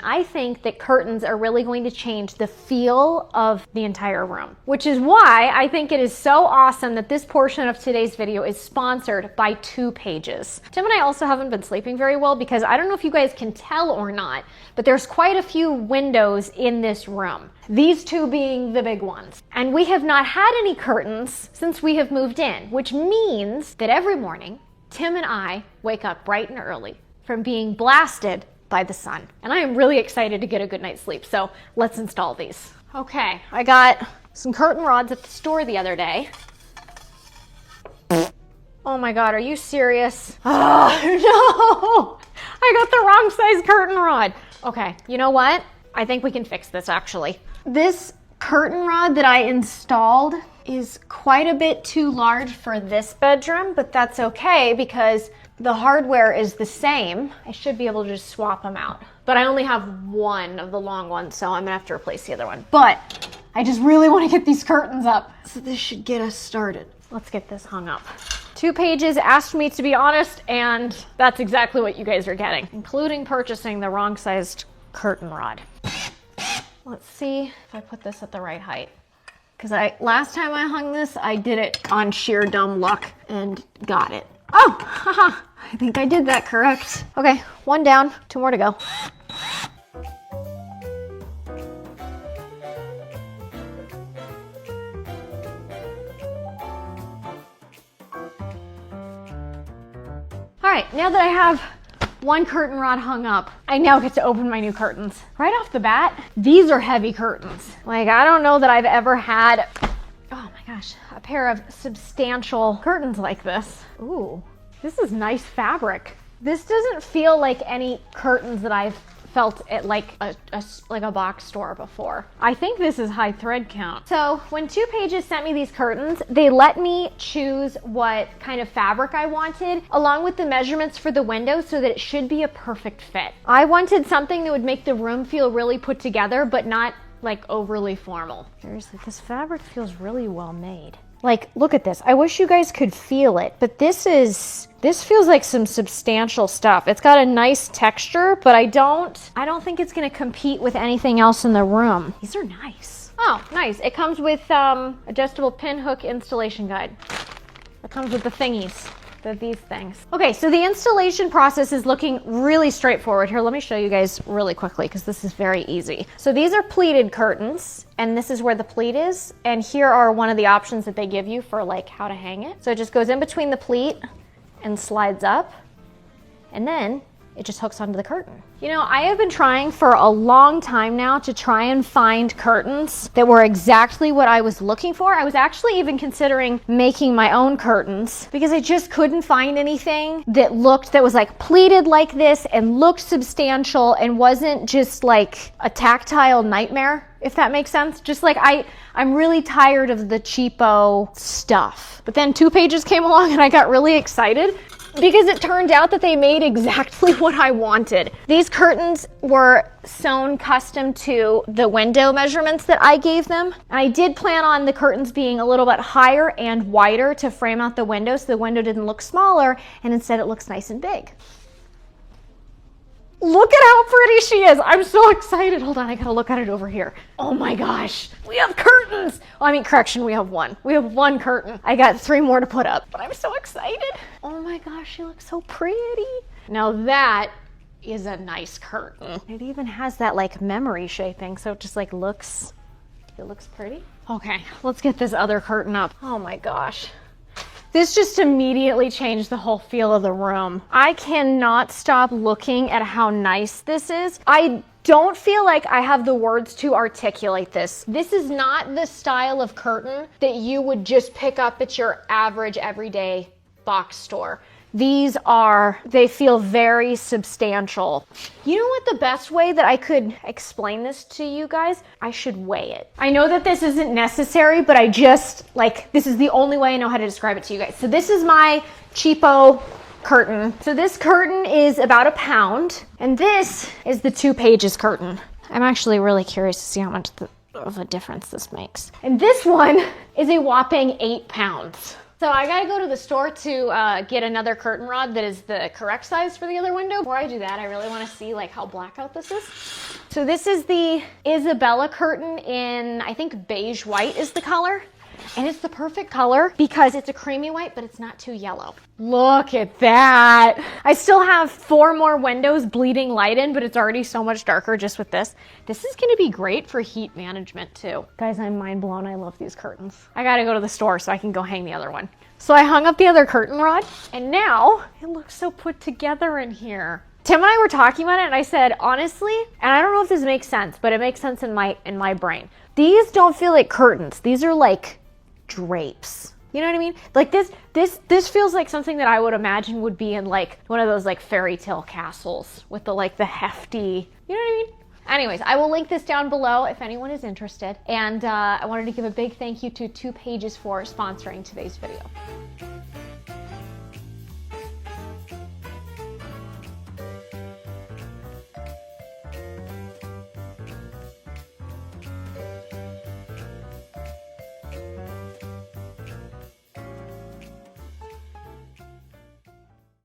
I think that curtains are really going to change the feel of the entire room, which is why I think it is so awesome that this portion of today's video is sponsored by 2Pages. Tim and I also haven't been sleeping very well because I don't know if you guys can tell or not, but there's quite a few windows in this room. These two being the big ones. And we have not had any curtains since we have moved in, which means that every morning, Tim and I wake up bright and early from being blasted by the sun. And I am really excited to get a good night's sleep, so let's install these. Okay, I got some curtain rods at the store the other day. Oh my God, are you serious? Oh no, I got the wrong size curtain rod. Okay, you know what? I think we can fix this actually. This curtain rod that I installed is quite a bit too large for this bedroom, but that's okay because the hardware is the same. I should be able to just swap them out. But I only have one of the long ones, so I'm gonna have to replace the other one. But I just really wanna get these curtains up. So this should get us started. Let's get this hung up. 2Pages asked me to be honest, and that's exactly what you guys are getting, including purchasing the wrong sized curtain rod. Let's see if I put this at the right height. Because last time I hung this, I did it on sheer dumb luck and got it. Oh, haha, I think I did that correct. Okay, one down, two more to go. All right, now that I have one curtain rod hung up, I now get to open my new curtains. Right off the bat, these are heavy curtains. Like, I don't know that I've ever had, oh my gosh, a pair of substantial curtains like this. Ooh, this is nice fabric. This doesn't feel like any curtains that I've felt at like a box store before. I think this is high thread count. So when 2Pages sent me these curtains, they let me choose what kind of fabric I wanted, along with the measurements for the window so that it should be a perfect fit. I wanted something that would make the room feel really put together, but not like overly formal. Seriously, this fabric feels really well made. Like, look at this. I wish you guys could feel it, but this feels like some substantial stuff. It's got a nice texture, but I don't think it's gonna compete with anything else in the room. These are nice. Oh, nice. It comes with adjustable pin hook installation guide. It comes with the thingies. These things. Okay, so the installation process is looking really straightforward. Here, let me show you guys really quickly because this is very easy. So these are pleated curtains, and this is where the pleat is. And here are one of the options that they give you for like how to hang it. So it just goes in between the pleat and slides up, and then it just hooks onto the curtain. You know, I have been trying for a long time now to try and find curtains that were exactly what I was looking for. I was actually even considering making my own curtains because I just couldn't find anything that was like pleated like this and looked substantial and wasn't just like a tactile nightmare, if that makes sense. Just like I'm really tired of the cheapo stuff. But then 2Pages came along and I got really excited because it turned out that they made exactly what I wanted. These curtains were sewn custom to the window measurements that I gave them. And I did plan on the curtains being a little bit higher and wider to frame out the window so the window didn't look smaller, and instead it looks nice and big. Look at how pretty she is. I'm so excited. Hold on, I gotta look at it over here. Oh my gosh, we have curtains. Well, I mean, correction, we have one. We have one curtain. I got 3 more to put up, but I'm so excited. Oh my gosh, she looks so pretty. Now that is a nice curtain. It even has that like memory shaping, so it just like looks pretty. Okay, let's get this other curtain up. Oh my gosh. This just immediately changed the whole feel of the room. I cannot stop looking at how nice this is. I don't feel like I have the words to articulate this. This is not the style of curtain that you would just pick up at your average everyday box store. They feel very substantial. You know what the best way that I could explain this to you guys? I should weigh it. I know that this isn't necessary, but this is the only way I know how to describe it to you guys. So this is my cheapo curtain. So this curtain is about a pound, and this is the 2Pages curtain. I'm actually really curious to see how much of a difference this makes. And this one is a whopping 8 pounds. So I gotta go to the store to get another curtain rod that is the correct size for the other window. Before I do that, I really wanna see like how blackout this is. So this is the Isabella curtain in, I think beige white is the color. And it's the perfect color because it's a creamy white, but it's not too yellow. Look at that. I still have 4 more windows bleeding light in, but it's already so much darker just with this. This is gonna be great for heat management too. Guys, I'm mind blown. I love these curtains. I gotta go to the store so I can go hang the other one. So I hung up the other curtain rod and now it looks so put together in here. Tim and I were talking about it and I said, honestly, and I don't know if this makes sense, but it makes sense in my brain. These don't feel like curtains. These are like drapes. You know what I mean? Like this feels like something that I would imagine would be in like one of those like fairy tale castles with the like the hefty, you know what I mean? Anyways, I will link this down below if anyone is interested. And I wanted to give a big thank you to 2Pages for sponsoring today's video.